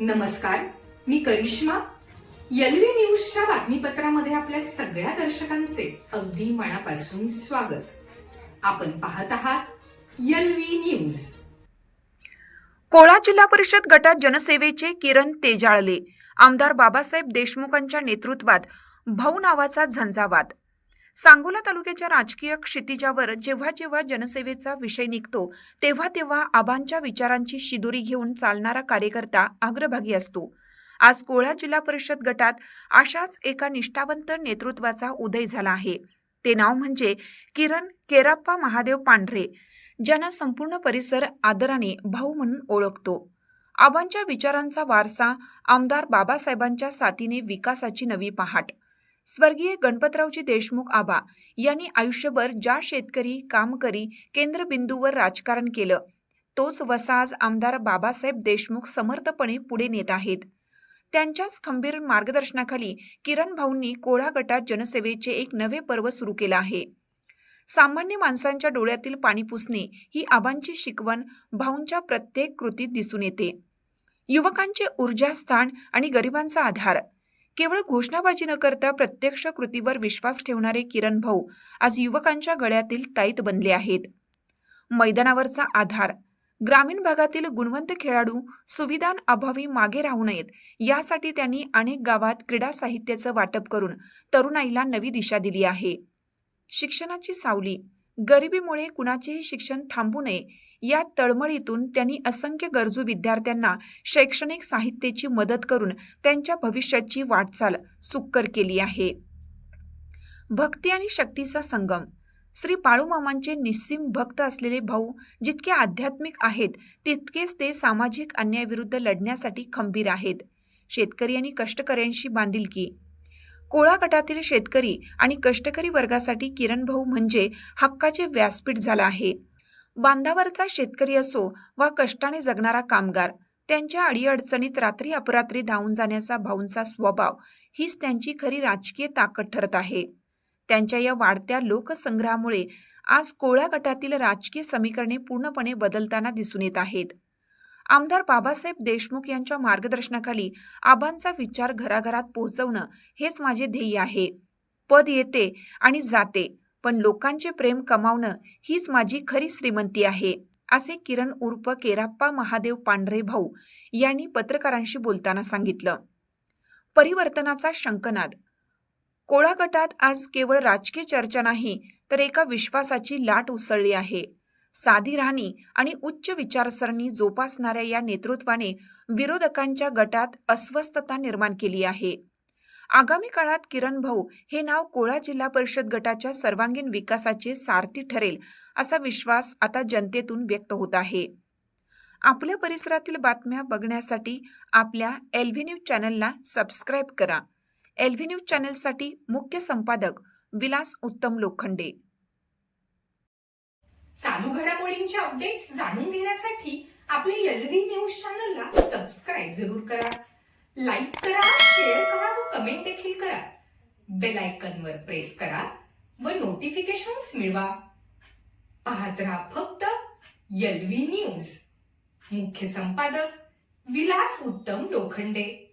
नमस्कार, मी करिश्मा. एलव्ही न्यूजच्या बातमीपत्रामध्ये आपल्या सगळ्या दर्शकांचे अगदी मनापासून स्वागत. आपण पाहत आहात एलव्ही न्यूज. कोळा जिल्हा परिषद गटात जनसेवेचे किरण तेजाळले. आमदार बाबासाहेब देशमुखांच्या नेतृत्वात भाऊ नावाचा झंझावात. सांगोला तालुक्याच्या राजकीय क्षितिजावर जेव्हा जेव्हा जनसेवेचा विषय निघतो तेव्हा तेव्हा आबांच्या विचारांची शिदोरी घेऊन चालणारा कार्यकर्ता अग्रभागी असतो. आज कोळा जिल्हा परिषद गटात अशाच एका निष्ठावंत नेतृत्वाचा उदय झाला आहे. ते नाव म्हणजे किरण केराप्पा महादेव पांढरे, ज्यांना संपूर्ण परिसर आदराने भाऊ म्हणून ओळखतो. आबांच्या विचारांचा वारसा, आमदार बाबासाहेबांच्या साथीने विकासाची नवी पहाट. स्वर्गीय गणपतरावजी देशमुख आबा यांनी आयुष्यभर ज्या शेतकरी, कामकरी केंद्रबिंदूवर राजकारण केलं, तोच वसा आज आमदार बाबासाहेब देशमुख समर्थपणे पुढे नेत आहेत. त्यांच्याच खंबीर मार्गदर्शनाखाली किरण भाऊंनी कोळा गटात जनसेवेचे एक नवे पर्व सुरू केलं आहे. सामान्य माणसांच्या डोळ्यातील पाणी पुसणे ही आबांची शिकवण भाऊंच्या प्रत्येक कृतीत दिसून येते. युवकांचे ऊर्जास्थान आणि गरिबांचा आधार. केवळ घोषणाबाजी न करता प्रत्यक्ष कृतीवर विश्वास ठेवणारे किरण भाऊ आज युवकांच्या गळ्यातील ताईत बनले आहेत. मैदानावरचा आधार. ग्रामीण भागातील गुणवंत खेळाडू सुविधांअभावी मागे राहू नयेत यासाठी त्यांनी अनेक गावात क्रीडा साहित्याचं वाटप करून तरुणाईला नवी दिशा दिली आहे. शिक्षणाची सावली. गरिबीमुळे कुणाचेही शिक्षण थांबू नये या तळमळीतून त्यांनी असंख्य गरजू विद्यार्थ्यांना शैक्षणिक साहित्याची मदत करून त्यांच्या भविष्याची वाटचाल सुकर केली आहे. भक्ती आणि शक्तीचा संगम. श्री बाळूमामांचे निस्सीम भक्त असलेले भाऊ जितके आध्यात्मिक आहेत तितकेच ते सामाजिक अन्यायाविरुद्ध लढण्यासाठी खंबीर आहेत. शेतकरी आणि कष्टकऱ्यांशी बांधिलकी. कोळा गटातील शेतकरी आणि कष्टकरी वर्गासाठी किरण भाऊ म्हणजे हक्काचे व्यासपीठ झाला आहे. बांधावरचा शेतकरी असो वा कष्टाने जगणारा कामगार, त्यांच्या अडीअडचणीत रात्री अपरात्री धावून जाण्याचा भाऊंचा स्वभाव हीच त्यांची खरी राजकीय ताकद ठरत आहे. त्यांच्या या वाढत्या लोकसंग्रहामुळे आज कोळा गटातील राजकीय समीकरणे पूर्णपणे बदलताना दिसून येत आहेत. आमदार बाबासाहेब देशमुख यांच्या मार्गदर्शनाखाली आबांचा विचार घराघरात पोहोचवणं हेच माझे ध्येय आहे. पद येते आणि जाते, पण लोकांचे प्रेम कमावणं हीच माझी खरी श्रीमंती आहे, असे किरण उर्फ केराप्पा महादेव पांढरे भाऊ यांनी पत्रकारांशी बोलताना सांगितलं. परिवर्तनाचा शंखनाद. कोळा गटात आज केवळ राजकीय चर्चा नाही तर एका विश्वासाची लाट उसळली आहे. साधी राहणी आणि उच्च विचारसरणी जोपासणाऱ्या या नेतृत्वाने विरोधकांच्या गटात अस्वस्थता निर्माण केली आहे. आगामी काळात किरण भाऊ हे नाव कोळा जिल्हा परिषद गटाच्या सर्वांगीण विकासाचे सारथी ठरेल असा विश्वास आता जनतेतून व्यक्त होत आहे. आपल्या परिसरातील बातम्या बघण्यासाठी आपल्या एलव्ही न्यूज चॅनलला सबस्क्राईब करा. एलव्ही न्यूज चॅनलसाठी मुख्य संपादक विलास उत्तम लोखंडे. चालू घडामोडींचे अपडेट्स जाणून घेण्यासाठी आपल्या एलव्ही न्यूज चॅनलला सबस्क्राईब जरूर करा. लाईक करा, शेअर करा व कमेंट देखील करा. बेल आयकॉनवर प्रेस करा व नोटिफिकेशन्स मिळवा. पाहत रहा फक्त एलव्ही न्यूज. मुख्य संपादक विलास उत्तम लोखंडे.